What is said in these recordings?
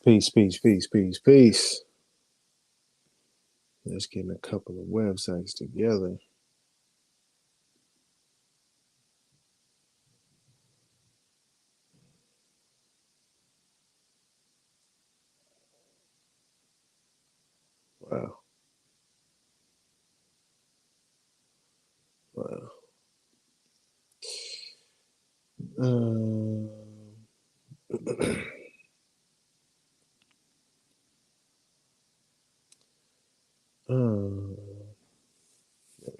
Peace, peace, peace, peace, peace. Let's get a couple of websites together. Wow. Wow. There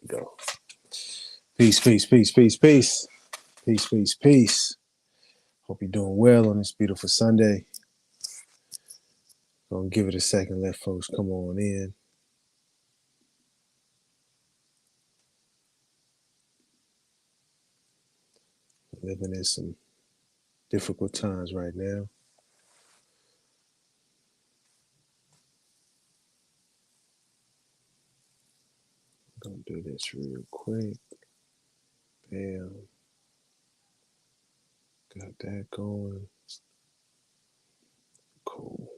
we go. Peace, peace, peace, peace, peace. Peace, peace, peace. Hope you're doing well on this beautiful Sunday. Gonna give it a second, let folks come on in. Living in some difficult times right now. Gonna do this real quick. Bam. Got that going. Cool.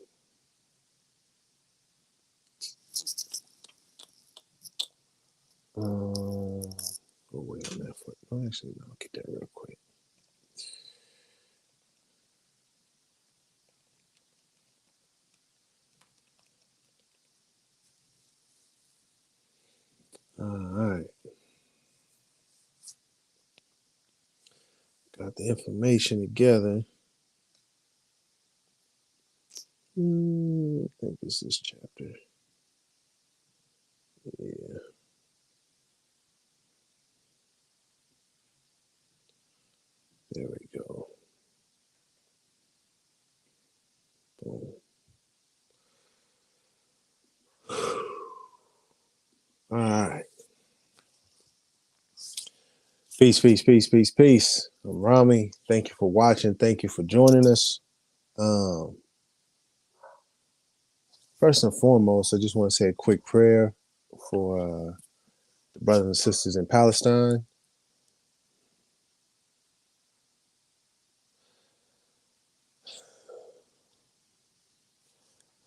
We'll wait on that for. Oh, actually, no, I'll get that real quick. All right. Got the information together. I think it's this chapter. Yeah. There we go. Boom. All right. Peace, peace, peace, peace, peace. I'm Rami. Thank you for watching. Thank you for joining us. First and foremost, I just want to say a quick prayer for the brothers and sisters in Palestine.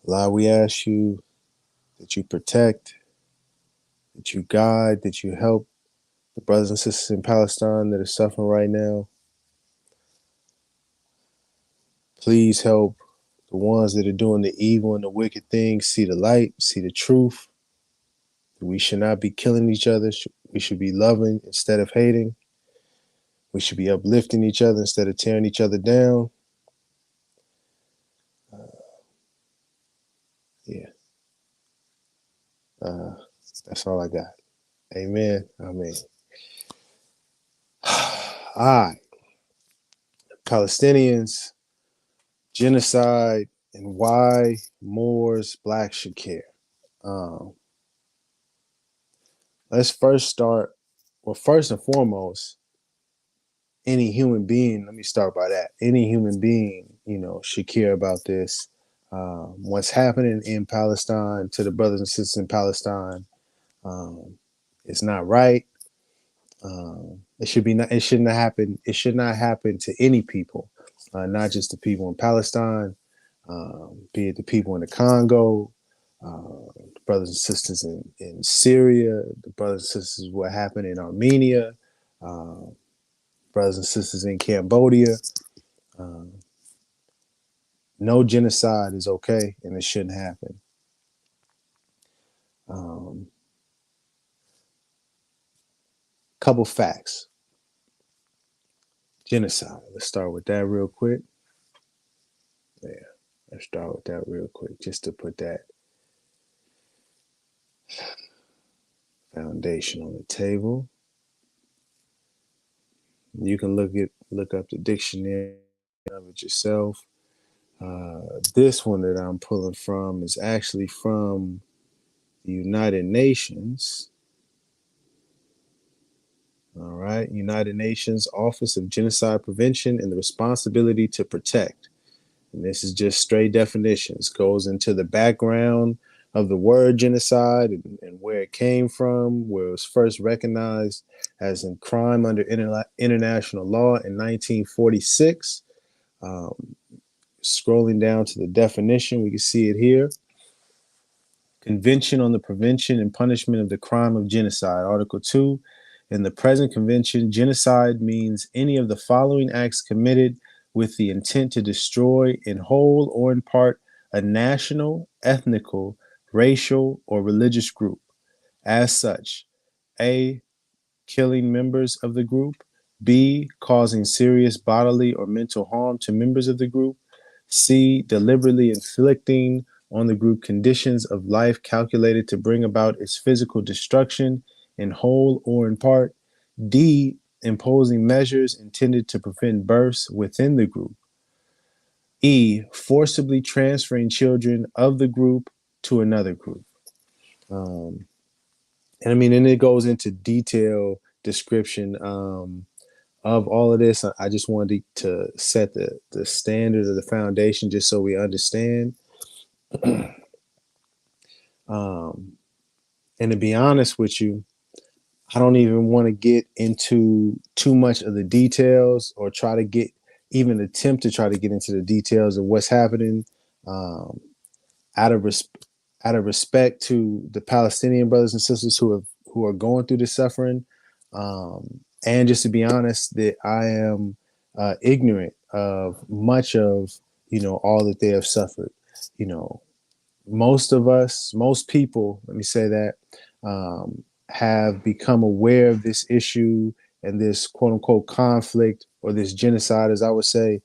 Allah, we ask you that you protect, that you guide, that you help the brothers and sisters in Palestine that are suffering right now. Please help the ones that are doing the evil and the wicked things see the light, see the truth. We should not be killing each other. We should be loving instead of hating. We should be uplifting each other instead of tearing each other down. Yeah. That's all I got. Amen. Amen. All right. Palestinians, genocide, and why Moors blacks should care. Let's first start. Well, first and foremost, any human being, let me start by that. Any human being, should care about this. What's happening in Palestine to the brothers and sisters in Palestine, it's not right. It should be not. It shouldn't happen. It should not happen to any people, not just the people in Palestine, be it the people in the Congo, the brothers and sisters in Syria, the brothers and sisters what happened in Armenia, brothers and sisters in Cambodia. No genocide is okay, and it shouldn't happen. Couple facts. Genocide. Let's start with that real quick. Yeah, let's start with that real quick, just to put that foundation on the table. You can look up the dictionary of it yourself. This one that I'm pulling from is actually from the United Nations. All right, United Nations Office of Genocide Prevention and the Responsibility to Protect. And this is just straight definitions. Goes into the background of the word genocide and where it came from, where it was first recognized as a crime under international law in 1946. Um, Scrolling down to the definition, we can see it here. Convention on the Prevention and Punishment of the Crime of Genocide, Article 2. In the present convention, genocide means any of the following acts committed with the intent to destroy in whole or in part a national, ethnical, racial, or religious group. As such, A, killing members of the group, B, causing serious bodily or mental harm to members of the group, C, deliberately inflicting on the group conditions of life calculated to bring about its physical destruction in whole or in part, D, imposing measures intended to prevent births within the group, E, forcibly transferring children of the group to another group. And I mean, and it goes into detail description of all of this. I just wanted to set the standard or the foundation just so we understand. And to be honest with you, I don't even want to get into too much of the details or try to get even attempt to try to get into the details of what's happening um, out of out of respect to the Palestinian brothers and sisters who are going through this suffering, and just to be honest, that I am ignorant of much of all that they have suffered. You know, most of us, most people, let me say that, have become aware of this issue and this quote unquote conflict or this genocide, as I would say,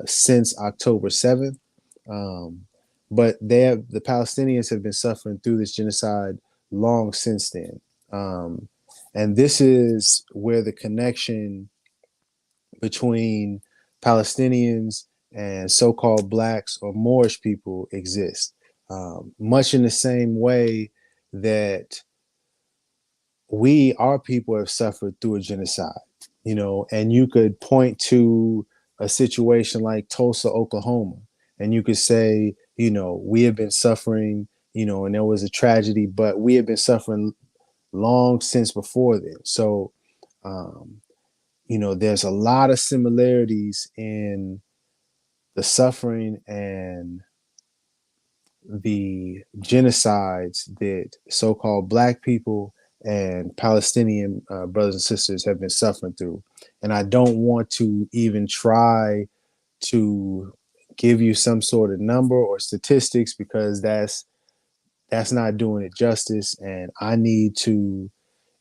since October 7th. Um, but the Palestinians have been suffering through this genocide long since then. Um, and this is where the connection between Palestinians and so-called blacks or Moorish people exists. Much in the same way that our people have suffered through a genocide, and you could point to a situation like Tulsa, Oklahoma, and you could say, we have been suffering, and there was a tragedy, but we have been suffering long since before then. So, um, there's a lot of similarities in the suffering and the genocides that so-called black people and Palestinian brothers and sisters have been suffering through. And I don't want to even try to give you some sort of number or statistics because that's not doing it justice. And I need to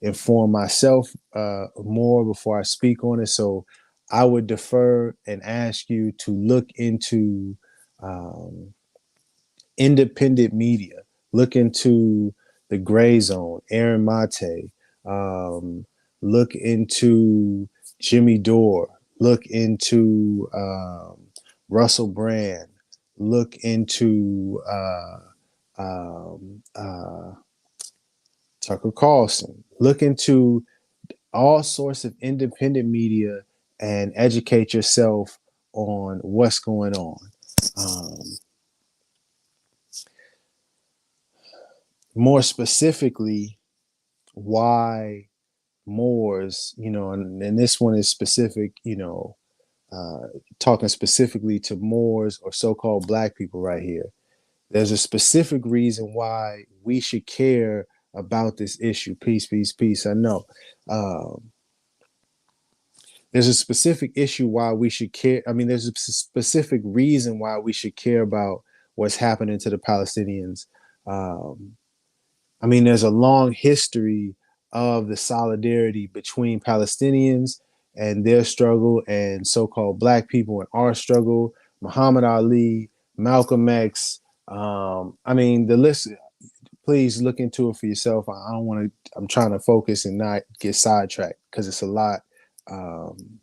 inform myself more before I speak on it. So I would defer and ask you to look into um, independent media. Look into the Gray Zone, Aaron Mate. Look into Jimmy Dore. Look into Russell Brand. Look into Tucker Carlson. Look into all sorts of independent media and educate yourself on what's going on. Um, More specifically, why Moors, and this one is specific, talking specifically to Moors or so-called black people right here. There's a specific reason why we should care about this issue. Peace, peace, peace. I know. There's a specific issue why we should care. I mean, there's a specific reason why we should care about what's happening to the Palestinians. I mean, there's a long history of the solidarity between Palestinians and their struggle and so-called black people and our struggle. Muhammad Ali, Malcolm X. I mean, the list. Please look into it for yourself. I don't want to. I'm trying to focus and not get sidetracked because it's a lot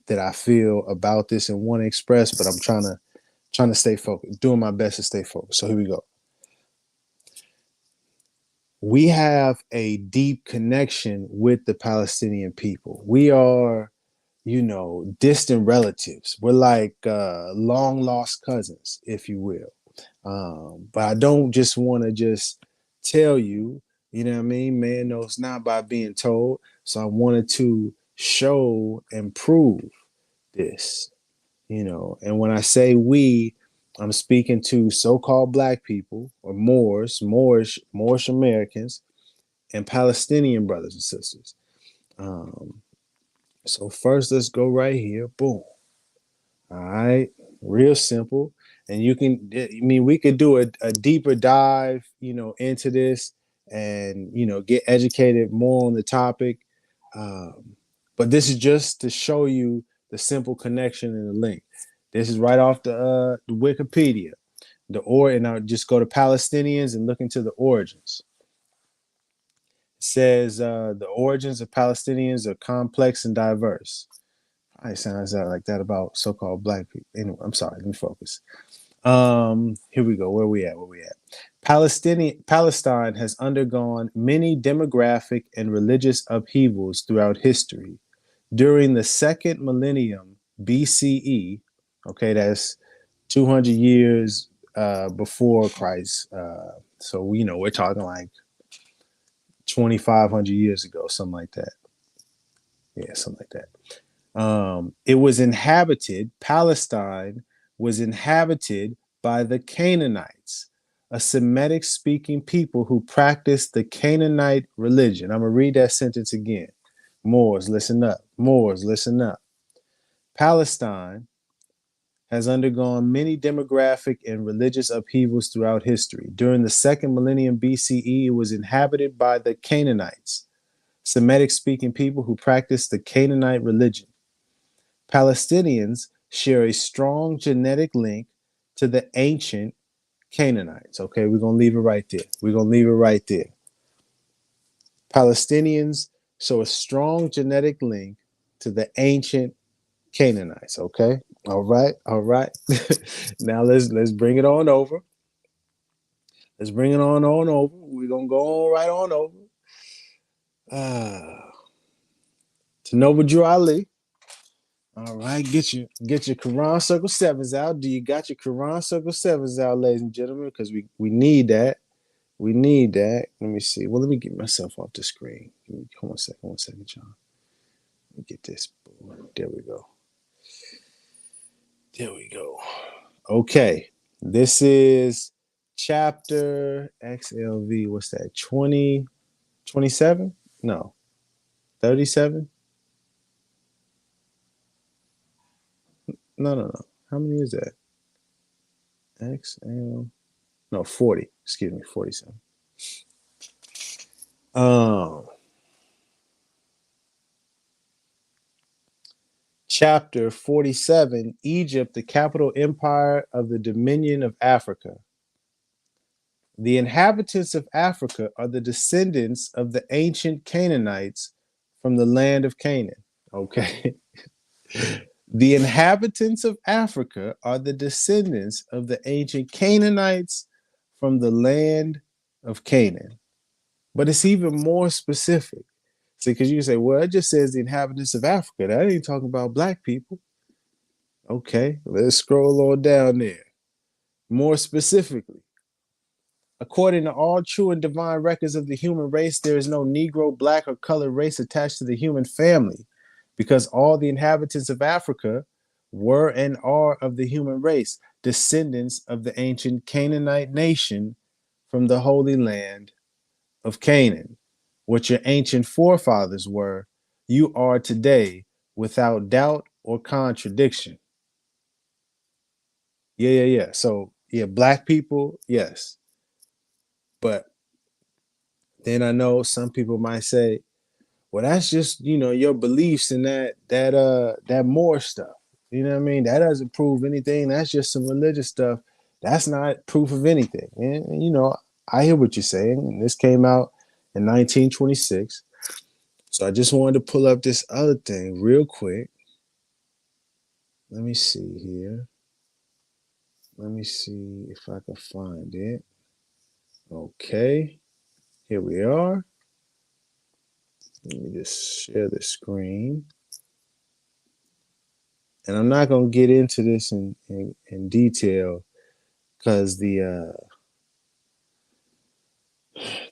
that I feel about this and want to express. But I'm trying to stay focused, doing my best to stay focused. So here we go. We have a deep connection with the Palestinian people. We are, distant relatives. We're like long lost cousins, if you will. But I don't just want to just tell you, you know what I mean? Man knows not by being told. So I wanted to show and prove this, you know. And when I say we, I'm speaking to so-called black people or Moorish Americans and Palestinian brothers and sisters. Um, so first, let's go right here. Boom. All right, real simple. And you can, I mean, we could do a deeper dive, you know, into this and, you know, get educated more on the topic. But this is just to show you the simple connection and the link. This is right off the Wikipedia. And I'll just go to Palestinians and look into the origins. It says the origins of Palestinians are complex and diverse. I sounds out like that about so-called black people. Anyway, I'm sorry. Let me focus. Here we go. Where we at? Where we at? Palestine has undergone many demographic and religious upheavals throughout history. During the second millennium BCE, okay, that's 200 years before Christ. So you know we're talking like 2,500 years ago, something like that. Yeah, something like that. Palestine was inhabited by the Canaanites, a Semitic speaking people who practiced the Canaanite religion. I'm going to read that sentence again. Moors, listen up. Moors, listen up. Palestine has undergone many demographic and religious upheavals throughout history. During the second millennium BCE, it was inhabited by the Canaanites, Semitic speaking people who practiced the Canaanite religion. Palestinians share a strong genetic link to the ancient Canaanites. Okay, we're going to leave it right there. We're going to leave it right there. Palestinians show a strong genetic link to the ancient Canaanites. Okay, all right, all right. Now let's bring it on over. Let's bring it on over. We're gonna go on right on over. To Noble Drew Ali. All right, get your Quran Circle Sevens out. Do you got your Quran Circle Sevens out, ladies and gentlemen? Because we need that. We need that. Let me see. Well, let me get myself off the screen. Hold on one second, John. Let me get this. There we go. There we go. Okay. This is chapter XLV. What's that? 20, 27? No. 37? No. How many is that? XL. No, 40. Excuse me, 47. Um, Chapter 47, Egypt, the capital empire of the Dominion of Africa. The inhabitants of Africa are the descendants of the ancient Canaanites from the land of Canaan. Okay. The inhabitants of Africa are the descendants of the ancient Canaanites from the land of Canaan. But it's even more specific. See, because you can say, well, it just says the inhabitants of Africa. That ain't talking about black people. Okay, let's scroll on down there. More specifically, according to all true and divine records of the human race, there is no Negro, black, or colored race attached to the human family, because all the inhabitants of Africa were and are of the human race, descendants of the ancient Canaanite nation from the holy land of Canaan. What your ancient forefathers were, you are today without doubt or contradiction. Yeah. So, yeah, black people, yes. But then I know some people might say, well, that's just, you know, your beliefs and that more stuff. You know what I mean? That doesn't prove anything. That's just some religious stuff. That's not proof of anything. And you know, I hear what you're saying. And this came out in 1926. So I just wanted to pull up this other thing real quick. Let me see here. Let me see if I can find it. Okay. Here we are. Let me just share the screen. And I'm not going to get into this in detail because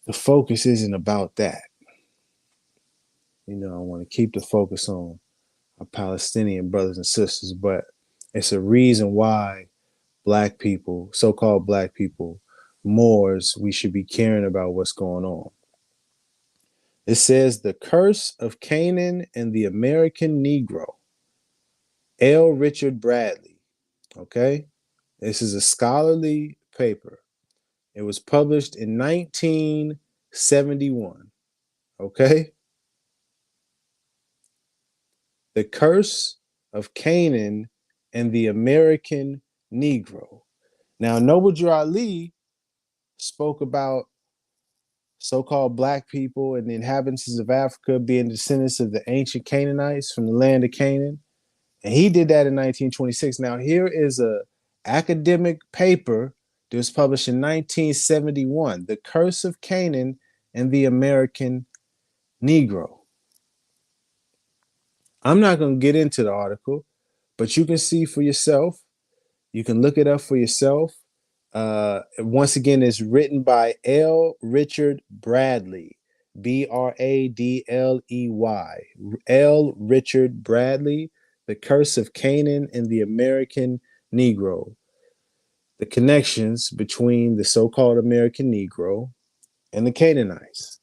The focus isn't about that. You know, I want to keep the focus on our Palestinian brothers and sisters, but it's a reason why black people, so-called black people, Moors, we should be caring about what's going on. It says the curse of Canaan and the American Negro. L. Richard Bradley. Okay. This is a scholarly paper. It was published in 1971. Okay. The curse of Canaan and the American Negro. Now, Noble Drew Ali spoke about so-called black people and the inhabitants of Africa being descendants of the ancient Canaanites from the land of Canaan. And he did that in 1926. Now, here is a academic paper that was published in 1971, The Curse of Canaan and the American Negro. I'm not going to get into the article, but you can see for yourself. You can look it up for yourself. Once again, it's written by L. Richard Bradley, Bradley, L. Richard Bradley, The Curse of Canaan and the American Negro. The connections between the so-called American Negro and the Canaanites.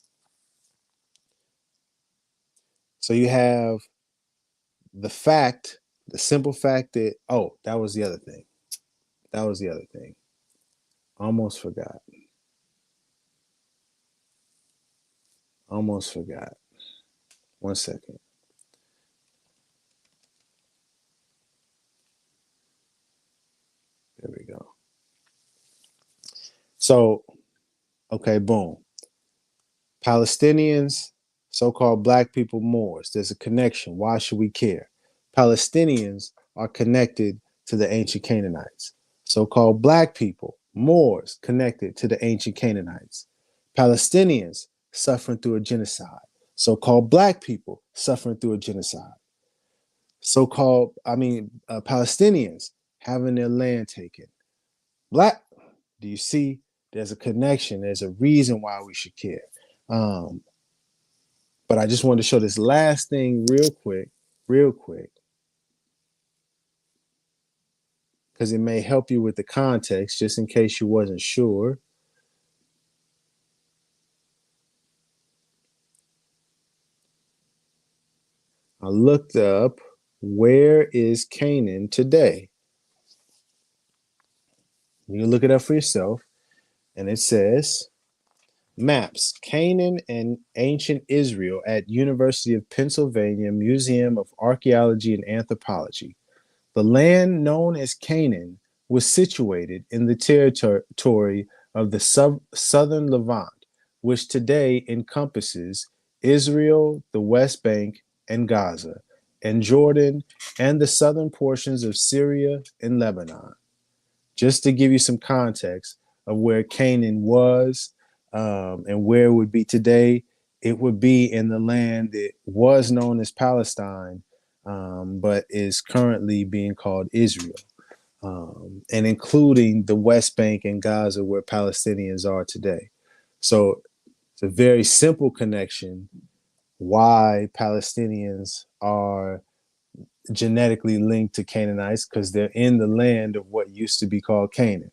So you have the fact, the simple fact that, oh, that was the other thing. That was the other thing. Almost forgot. Almost forgot. One second. There we go. So, okay, boom. Palestinians, so-called black people, Moors. There's a connection. Why should we care? Palestinians are connected to the ancient Canaanites. So-called black people, Moors, connected to the ancient Canaanites. Palestinians suffering through a genocide. So-called black people suffering through a genocide. Palestinians having their land taken. Black, do you see? There's a connection. There's a reason why we should care. But I just wanted to show this last thing real quick, because it may help you with the context, just in case you wasn't sure. I looked up, where is Canaan today? You can look it up for yourself, and it says, maps, Canaan and ancient Israel at University of Pennsylvania Museum of Archaeology and Anthropology. The land known as Canaan was situated in the territory of the southern Levant, which today encompasses Israel, the West Bank, and Gaza, and Jordan, and the southern portions of Syria and Lebanon. Just to give you some context of where Canaan was and where it would be today, it would be in the land that was known as Palestine, but is currently being called Israel, and including the West Bank and Gaza, where Palestinians are today. So it's a very simple connection why Palestinians are genetically linked to Canaanites, because they're in the land of what used to be called Canaan.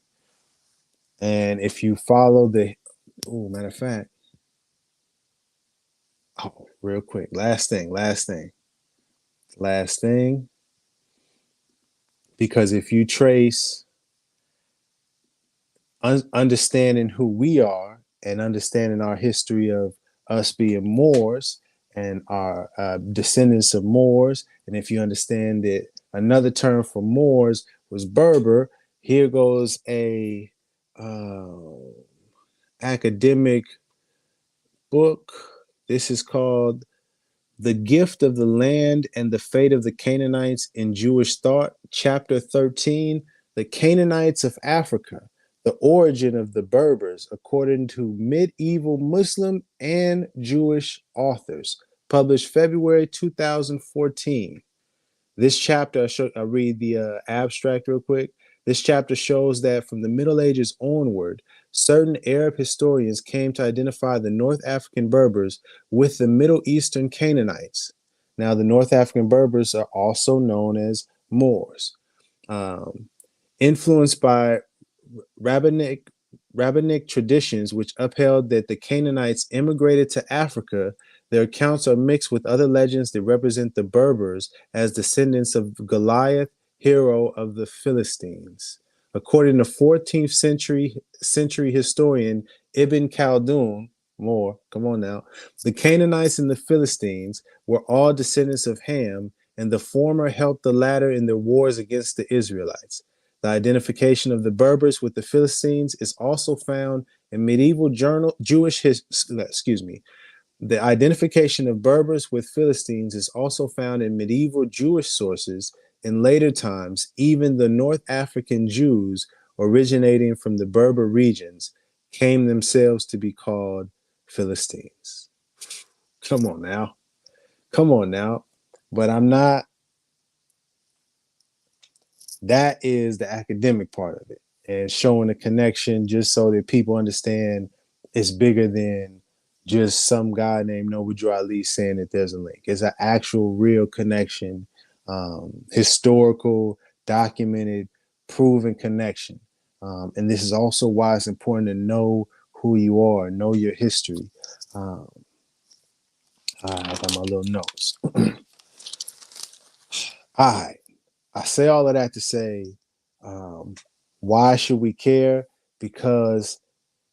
And if you follow matter of fact, real quick, last thing, because if you trace understanding who we are and understanding our history of us being Moors and our descendants of Moors, and if you understand that another term for Moors was Berber, here goes a academic book. This is called The Gift of the Land and the Fate of the Canaanites in Jewish Thought, Chapter 13, The Canaanites of Africa, the Origin of the Berbers, according to medieval Muslim and Jewish authors, published February 2014. This chapter, I'll read the abstract real quick. This chapter shows that from the Middle Ages onward, certain Arab historians came to identify the North African Berbers with the Middle Eastern Canaanites. Now, the North African Berbers are also known as Moors. Um, Influenced by rabbinic rabbinic traditions which upheld that the Canaanites immigrated to Africa, their accounts are mixed with other legends that represent the Berbers as descendants of Goliath, hero of the Philistines. According to 14th century historian Ibn Khaldun, more, come on now, the Canaanites and the Philistines were all descendants of Ham, and the former helped the latter in their wars against the Israelites. The identification of the Berbers with the Philistines is also found in medieval The identification of Berbers with Philistines is also found in medieval Jewish sources. In later times, even the North African Jews originating from the Berber regions came themselves to be called Philistines. Come on now. Come on now. But I'm not that is the academic part of it, and showing the connection just so that people understand it's bigger than just some guy named Noble Ali saying that there's a link. It's an actual real connection, historical, documented, proven connection. And this is also why it's important to know who you are, know your history. I got my little notes. All right. I say all of that to say, um, why should we care? Because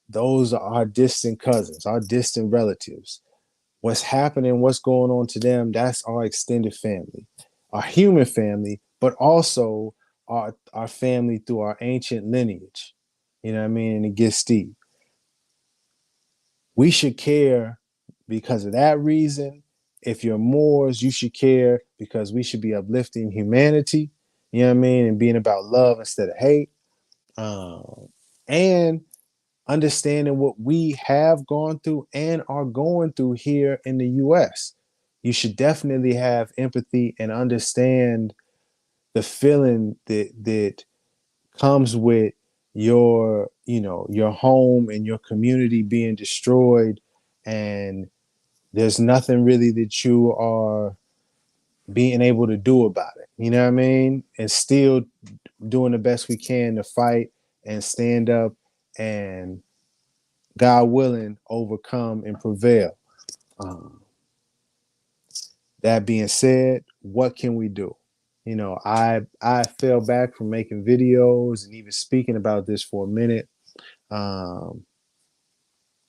those are our distant cousins, our distant relatives. What's happening, what's going on to them, that's our extended family, our human family, but also our family through our ancient lineage. You know what I mean? And it gets deep. We should care because of that reason. If you're Moors, you should care because we should be uplifting humanity, you know what I mean, and being about love instead of hate. And understanding what we have gone through and are going through here in the US. You should definitely have empathy and understand the feeling that comes with your home and your community being destroyed, and there's nothing really that you are being able to do about it. You know what I mean? And still doing the best we can to fight and stand up and, God willing, overcome and prevail. Um, that being said, what can we do? I fell back from making videos and even speaking about this for a minute, um,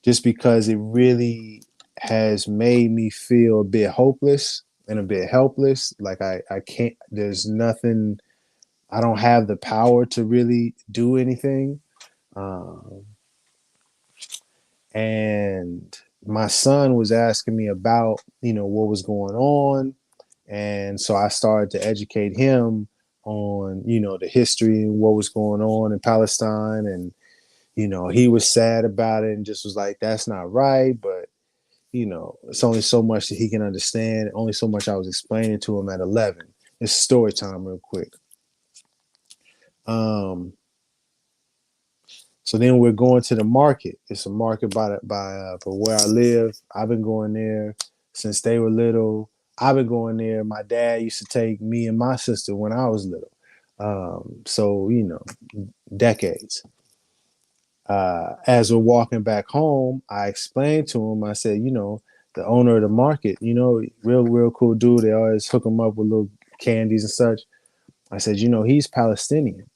just because it really has made me feel a bit hopeless and a bit helpless. Like I can't. There's nothing. I don't have the power to really do anything. Um, and my son was asking me about what was going on, and so I started to educate him on the history and what was going on in Palestine. And he was sad about it and just was like, that's not right, but it's only so much that he can understand, only so much I was explaining to him at 11. It's story time real quick. So then we're going to the market. It's a market by where I live. I've been going there since they were little. I've been going there. My dad used to take me and my sister when I was little. So decades. As we're walking back home, I explained to him. I said, the owner of the market, real cool dude. They always hook him up with little candies and such. I said, he's Palestinian.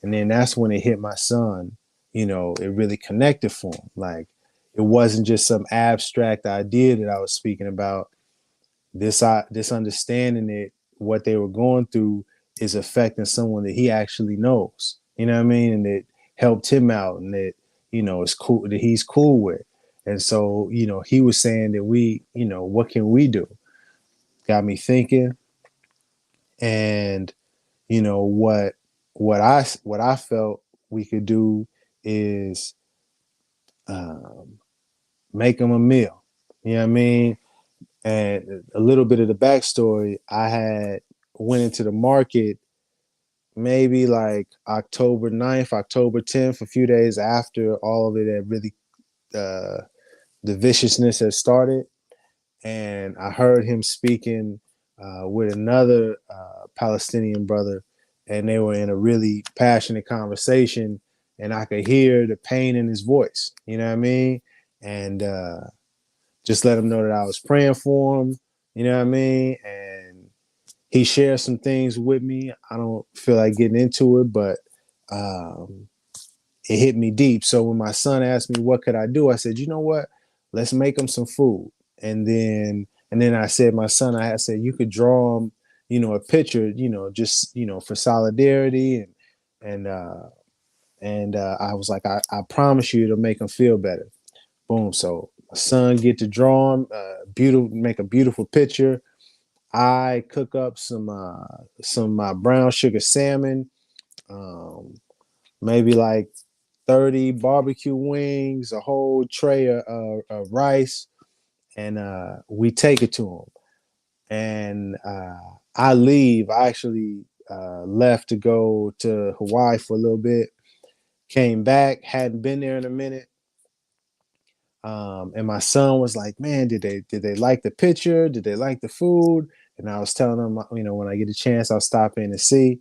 And then that's when it hit my son. It really connected for him. Like, it wasn't just some abstract idea that I was speaking about. This understanding that what they were going through is affecting someone that he actually knows. You know what I mean? And that helped him out, and that it's cool, that he's cool with. And so he was saying that what can we do? Got me thinking. And what I felt we could do is make them a meal. You know what I mean? And a little bit of the backstory: I had went into the market maybe like October 9th, October 10th, a few days after all of it had really, uh, the viciousness had started. And I heard him speaking with another Palestinian brother, and they were in a really passionate conversation, and I could hear the pain in his voice. You know what I mean? And just let him know that I was praying for him. You know what I mean? And he shared some things with me. I don't feel like getting into it, but um, it hit me deep. So when my son asked me what could I do, I said, you know what? Let's make him some food. And then I said, my son, I had said you could draw him, a picture, just for solidarity and I was like, I promise you it'll make him feel better. Boom. So my son get to draw him, beautiful, make a beautiful picture. I cook up some brown sugar salmon, um, maybe like 30 barbecue wings, a whole tray of rice, and we take it to him. And I leave. I actually left to go to Hawaii for a little bit. Came back, hadn't been there in a minute. And my son was like, "Man, did they like the picture? Did they like the food?" And I was telling him, when I get a chance, I'll stop in and see.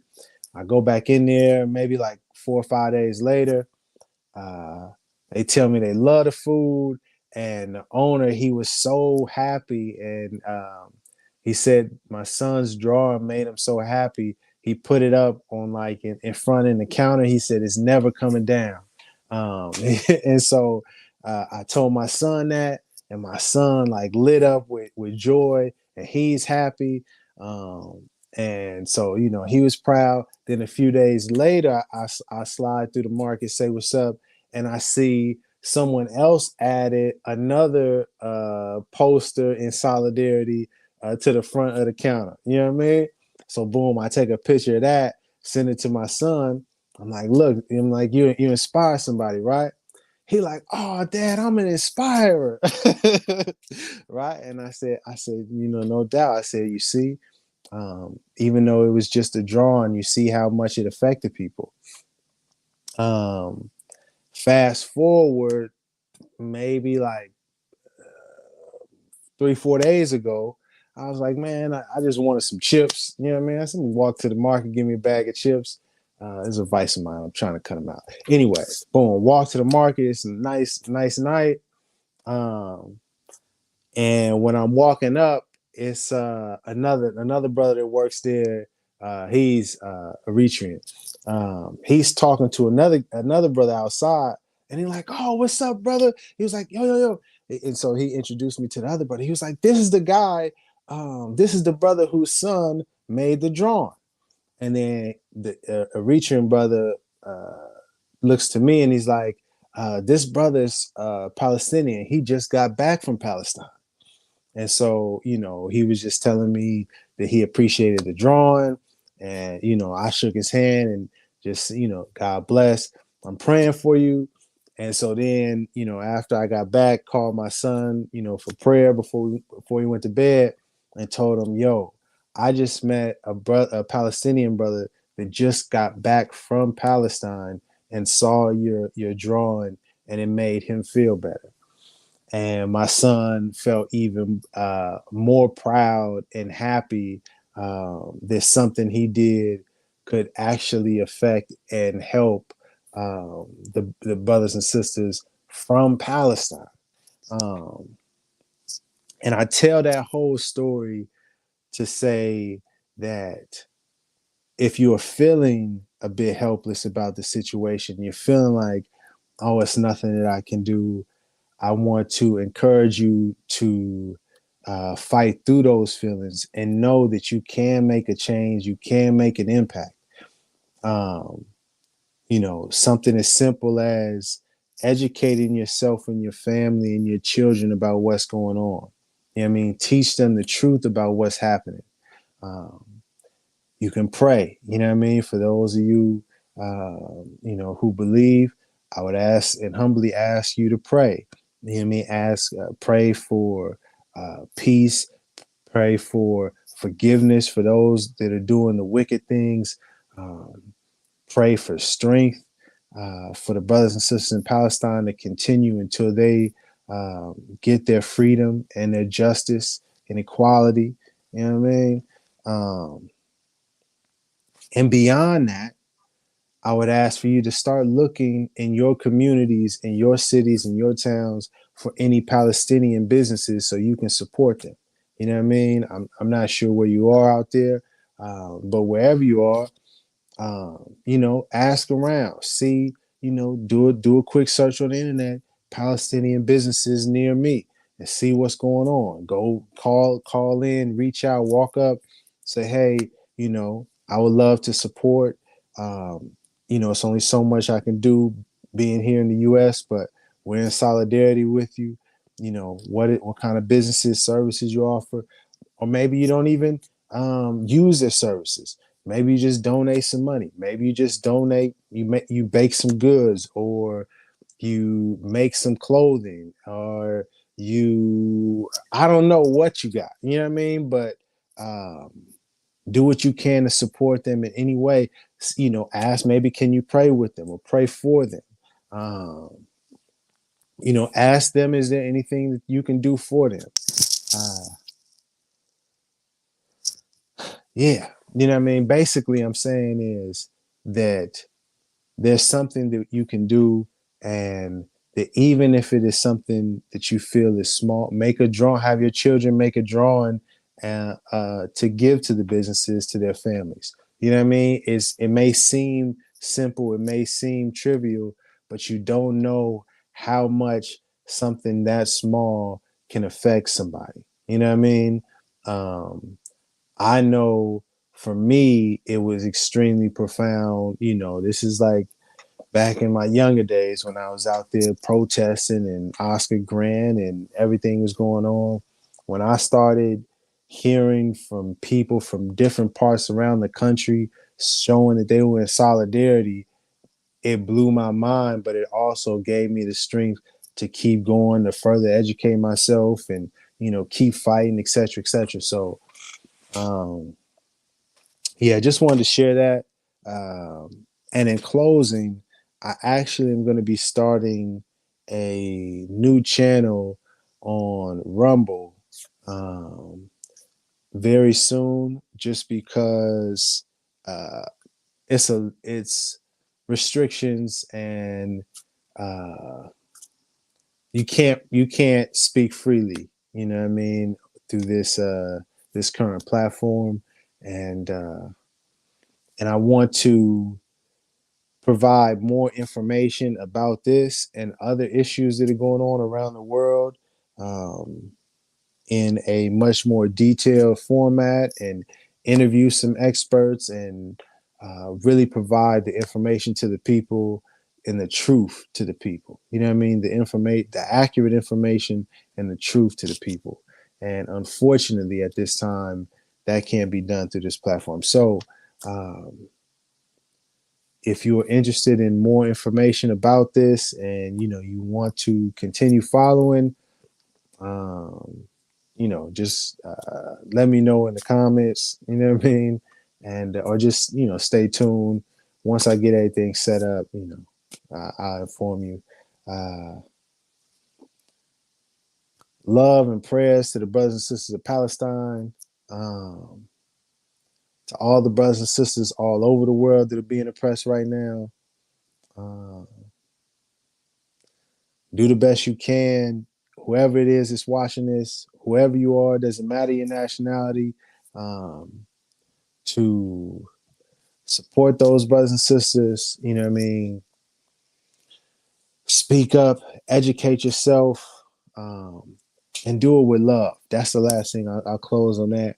I go back in there, maybe like 4 or 5 days later. Uh, they tell me they love the food, and the owner, he was so happy, and he said my son's drawing made him so happy. He put it up on like in front in the counter. He said it's never coming down, um, and so I told my son that, and my son like lit up with joy, and he's happy. And so he was proud. Then a few days later, I slide through the market, say what's up, and I see someone else added another poster in solidarity to the front of the counter. You know what I mean? So boom, I take a picture of that, send it to my son. I'm like, look, I'm like, you inspire somebody, right? He like, oh, Dad, I'm an inspirer, right? And I said, no doubt. I said, you see, even though it was just a drawing, you see how much it affected people. Um, Fast forward, maybe like 3 or 4 days ago, I was like, man, I just wanted some chips. You know what I mean? I said, walk to the market, give me a bag of chips. It's a vice of mine. I'm trying to cut them out. Anyway, boom, walk to the market. It's a nice night. Um, And when I'm walking up, it's another brother that works there. He's Eritrean. He's talking to another brother outside, and he's like, "Oh, what's up, brother?" He was like, "Yo, yo, yo," and so he introduced me to the other brother. He was like, "This is the guy. This is the brother whose son made the drawing." And then the Eritrean brother looks to me and he's like, "This brother's Palestinian. He just got back from Palestine." And so, he was just telling me that he appreciated the drawing. And, I shook his hand and just, God bless. I'm praying for you. And so then, after I got back, called my son, for prayer before he went to bed and told him, yo, I just met a Palestinian brother that just got back from Palestine and saw your drawing and it made him feel better. And my son felt even more proud and happy that something he did could actually affect and help the brothers and sisters from Palestine. Um, and I tell that whole story to say that if you're feeling a bit helpless about the situation, you're feeling like, oh, it's nothing that I can do, I want to encourage you to fight through those feelings and know that you can make a change, you can make an impact. Um, Something as simple as educating yourself and your family and your children about what's going on. You know what I mean? Teach them the truth about what's happening. Um, you can pray, you know what I mean? For those of you, who believe, I would ask and humbly ask you to pray. You know what I mean? Pray for peace, pray for forgiveness for those that are doing the wicked things, Um, Pray for strength for the brothers and sisters in Palestine to continue until they get their freedom and their justice and equality. You know what I mean? Um, and beyond that, I would ask for you to start looking in your communities, in your cities, in your towns for any Palestinian businesses so you can support them. You know what I mean? I'm not sure where you are out there, but wherever you are, ask around, see, do a quick search on the internet, Palestinian businesses near me, and see what's going on. Go call in, reach out, walk up, say, hey, I would love to support. Um, it's only so much I can do being here in the U.S., but we're in solidarity with you. What kind of businesses, services you offer, or maybe you don't even use their services. Maybe you just donate some money. Maybe you just donate. You bake some goods, or you make some clothing, or I don't know what you got. You know what I mean? But um, do what you can to support them in any way. Ask, maybe can you pray with them or pray for them. Um, Ask them, is there anything that you can do for them? Uh, Yeah. You know what I mean? Basically, I'm saying is that there's something that you can do, and that even if it is something that you feel is small, make a drawing, have your children make a drawing to give to the businesses, to their families. You know what I mean? It may seem simple, it may seem trivial, but you don't know how much something that small can affect somebody. You know what I mean? I know for me, it was extremely profound. This is like back in my younger days when I was out there protesting and Oscar Grant and everything was going on. When I started hearing from people from different parts around the country showing that they were in solidarity, it blew my mind, but it also gave me the strength to keep going, to further educate myself and, keep fighting, et cetera, et cetera. So, um, yeah, just wanted to share that. And in closing, I actually am going to be starting a new channel on Rumble um, very soon, just because uh, it's restrictions, and uh, you can't speak freely. You know what I mean, through this current platform, and I want to provide more information about this and other issues that are going on around the world um, in a much more detailed format, and interview some experts, and really provide the information to the people and the truth to the people. You know what I mean? The accurate information and the truth to the people. And unfortunately, at this time, that can't be done through this platform. So, um, if you're interested in more information about this, and you want to continue following, um, just let me know in the comments. You know what I mean? And or just stay tuned. Once I get everything set up, I'll inform you. uh, Love and prayers to the brothers and sisters of Palestine, um, to all the brothers and sisters all over the world that are being oppressed right now. uh, do the best you can. Whoever it is that's watching this, whoever you are, doesn't matter your nationality, um, to support those brothers and sisters. You know what I mean? Speak up, educate yourself, um, and do it with love. That's the last thing. I'll close on that.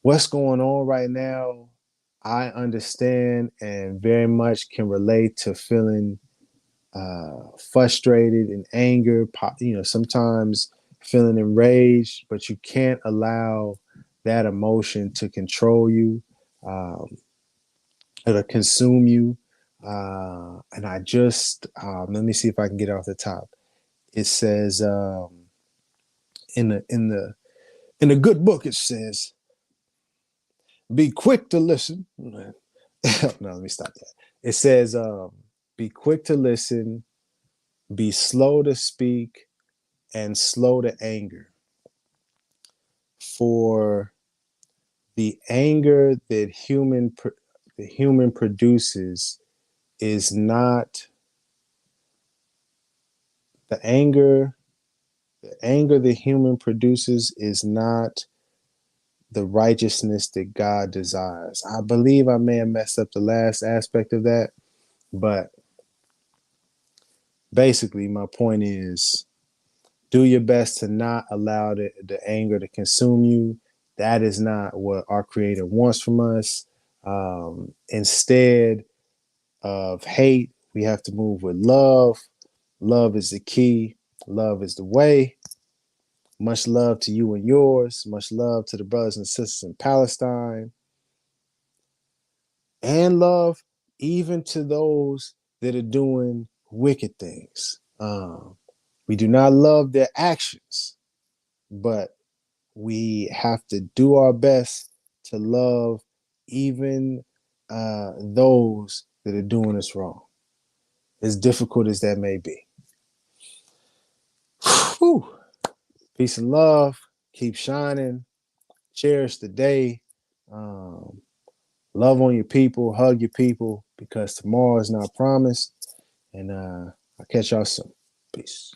What's going on right now, I understand and very much can relate to feeling frustrated and anger, sometimes feeling enraged, but you can't allow that emotion to control you, um, or to consume you. And I just, let me see if I can get it off the top. It says, in the good book, it says, Be quick to listen. No, let me stop that. It says, be quick to listen, be slow to speak, and slow to anger. For the anger that the human produces is not the anger. The anger the human produces is not the righteousness that God desires. I believe I may have messed up the last aspect of that, but basically, my point is do your best to not allow the anger to consume you. That is not what our Creator wants from us. Instead of hate, we have to move with love. Love is the key, love is the way. Much love to you and yours. Much love to the brothers and sisters in Palestine. And love even to those that are doing wicked things. We do not love their actions, but we have to do our best to love even those that are doing us wrong, as difficult as that may be. Whew. Peace and love. Keep shining. Cherish the day. Um, Love on your people. Hug your people because tomorrow is not promised. And I'll catch y'all soon. Peace.